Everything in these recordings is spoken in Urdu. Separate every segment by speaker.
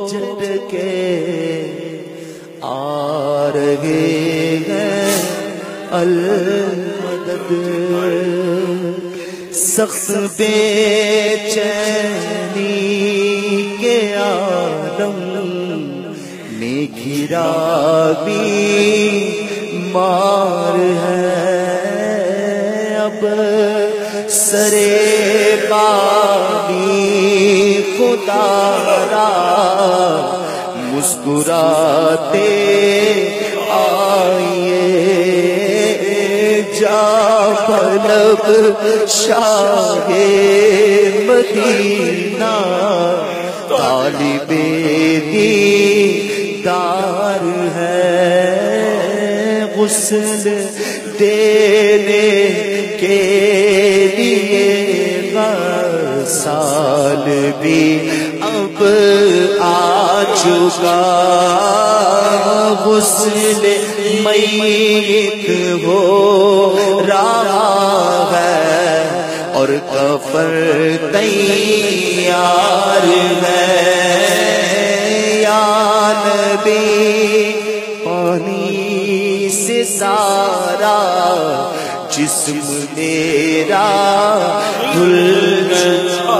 Speaker 1: جھٹکے آ رہے ہیں المدد، سخت بے چینی کے عالم میں گھرا بیمار ہے، اب سرے بابی خدا را مسکراتے آئیے، جا طلب شاہ مدینہ طالب دیدار ہے، غسل دینے کے لیے غسال بھی اب آ چکا، غسل میت ہو رہا ہے اور کفن تیار ہے، یا نبی پانی سے سارا جسم میرا دھل گیا،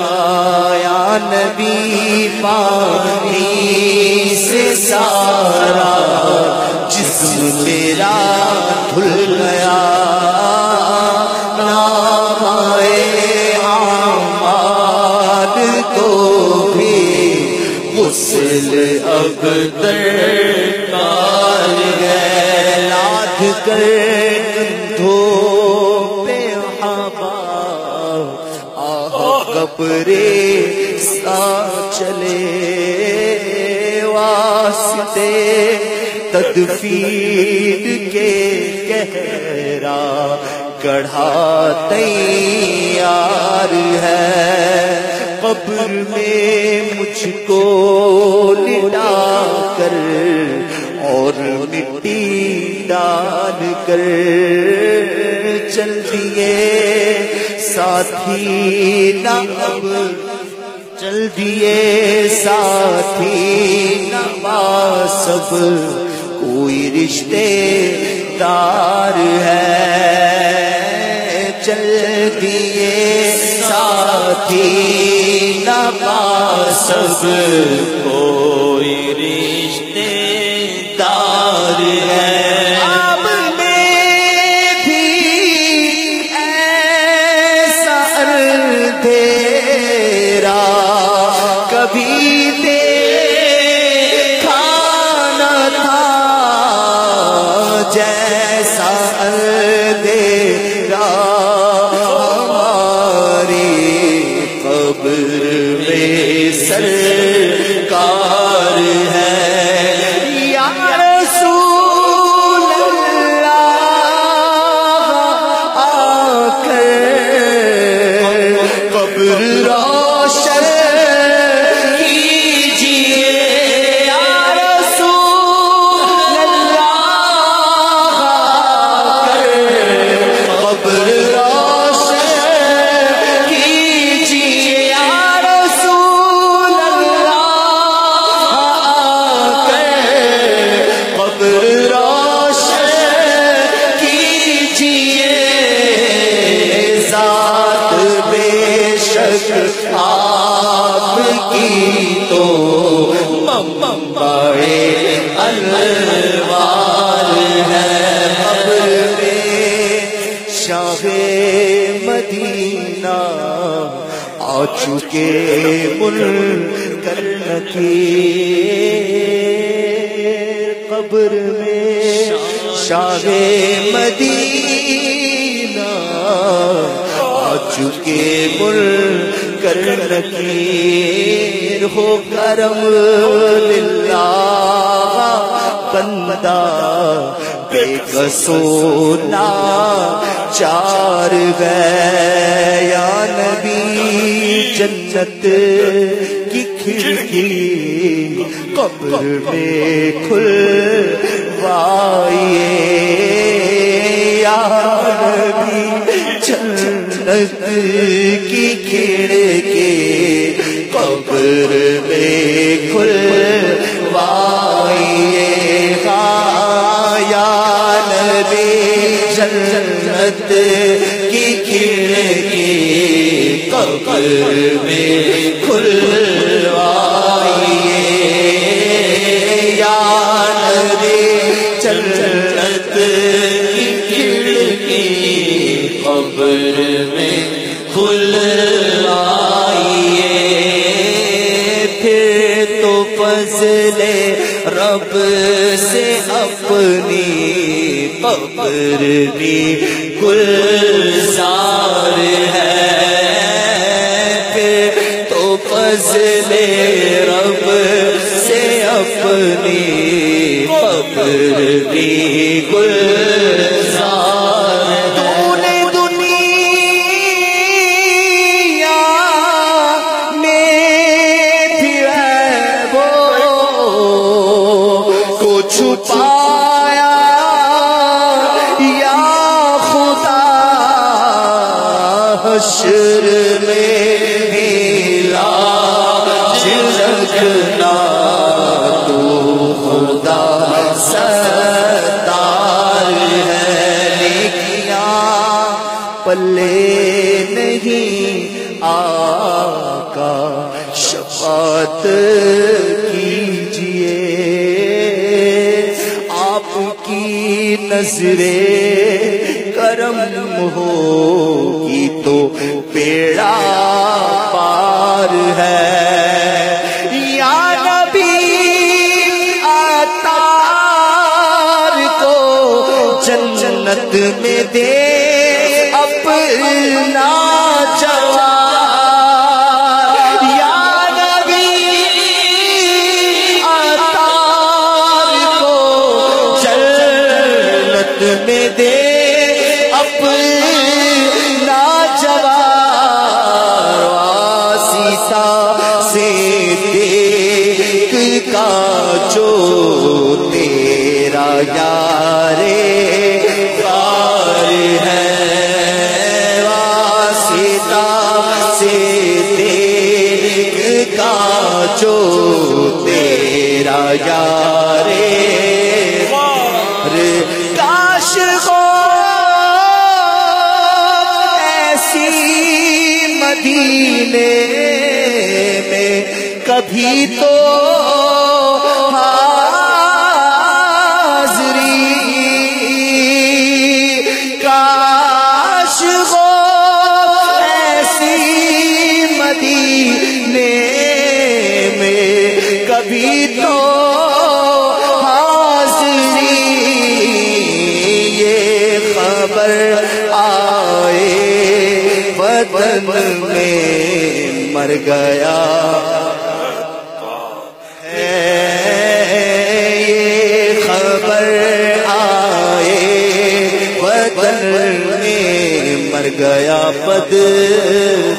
Speaker 1: یا نبی پانی سے سارا جسم میرا دھل گیا، نامۂ اعمال کو بھی غسل اب درکار ہے، لادھ کر کندھوں پہ ہوا آہ قبرے سا چلے، واسطے تدفین کے گہرا گڑھا تیار ہے، قبر میں مجھ کو لٹا کر اور مٹی ڈال کر چل دیے ساتھی نہ اب، چل دیے ساتھی نہ سب کوئی رشتے دار ہے، چل دیے ساتھی نہ سب کوئی رشتے دار ہے، اب میں بھی ایسا اندھیرا کبھی دیکھا نہ تھا، جیسا اندھیرا ہماری قبر میں سرکار ہے، یا رسول اللہ آ کر قبر روشن کیجیے، یا رسول اللہ آ کر قبر روشن کیجیے، یا رسول اللہ آ کر قبر روشن کیجیے، ذات بے شک آپ کی تو منبع انوار ہے، قبر میں شاہ مدینہ آ چکے منکر نکیر، قبر میں شاہ مدینہ آ چکے منکر نکیر، ہو کرم للہ بندہ بے قصو لاچار ہے، یا نبی جنت کی کھڑکی قبر میں کھلوائیے، یا نبی جنت کی کھڑکی قبر میں کھلوائیے، جنت کی کھڑکی قبر میں کھلوائیے یا نبی جنت کی کھڑکی قبر میں کھلوائیے پھر تو فضل رب سے اپنی قبر بھی گلزار ہے پھر تو فضل رب سے اپنی قبر بھی گلزار ہے تو نے دنیا میں بھی عیبوں کو چھپایا یا خدا حشر میں بھی لاج رکھنا تو خدا ستار ہے نیکیاں پلے نہیں آقا شفاعت کیجئے آپ کی نظر کرم ہوگی تو بیڑا پار ہے یا نبی عطار کو جنت میں دے اپنا جوار یا نبی عطار کو جنت میں دے اپنا جوار واسطہ سے دیکھ کا جو تیرا یار غار ہے واسطہ سے دیکھ کا جو تیرا یار غار کاش ہو ایسی مدینے میں کبھی تو حاضری کاش ہو ایسی مدینے میں کبھی تو حاضری یہ خبر آئے وطن میں مر گیا یہ خبر آئے وطن میں مر گیا بدر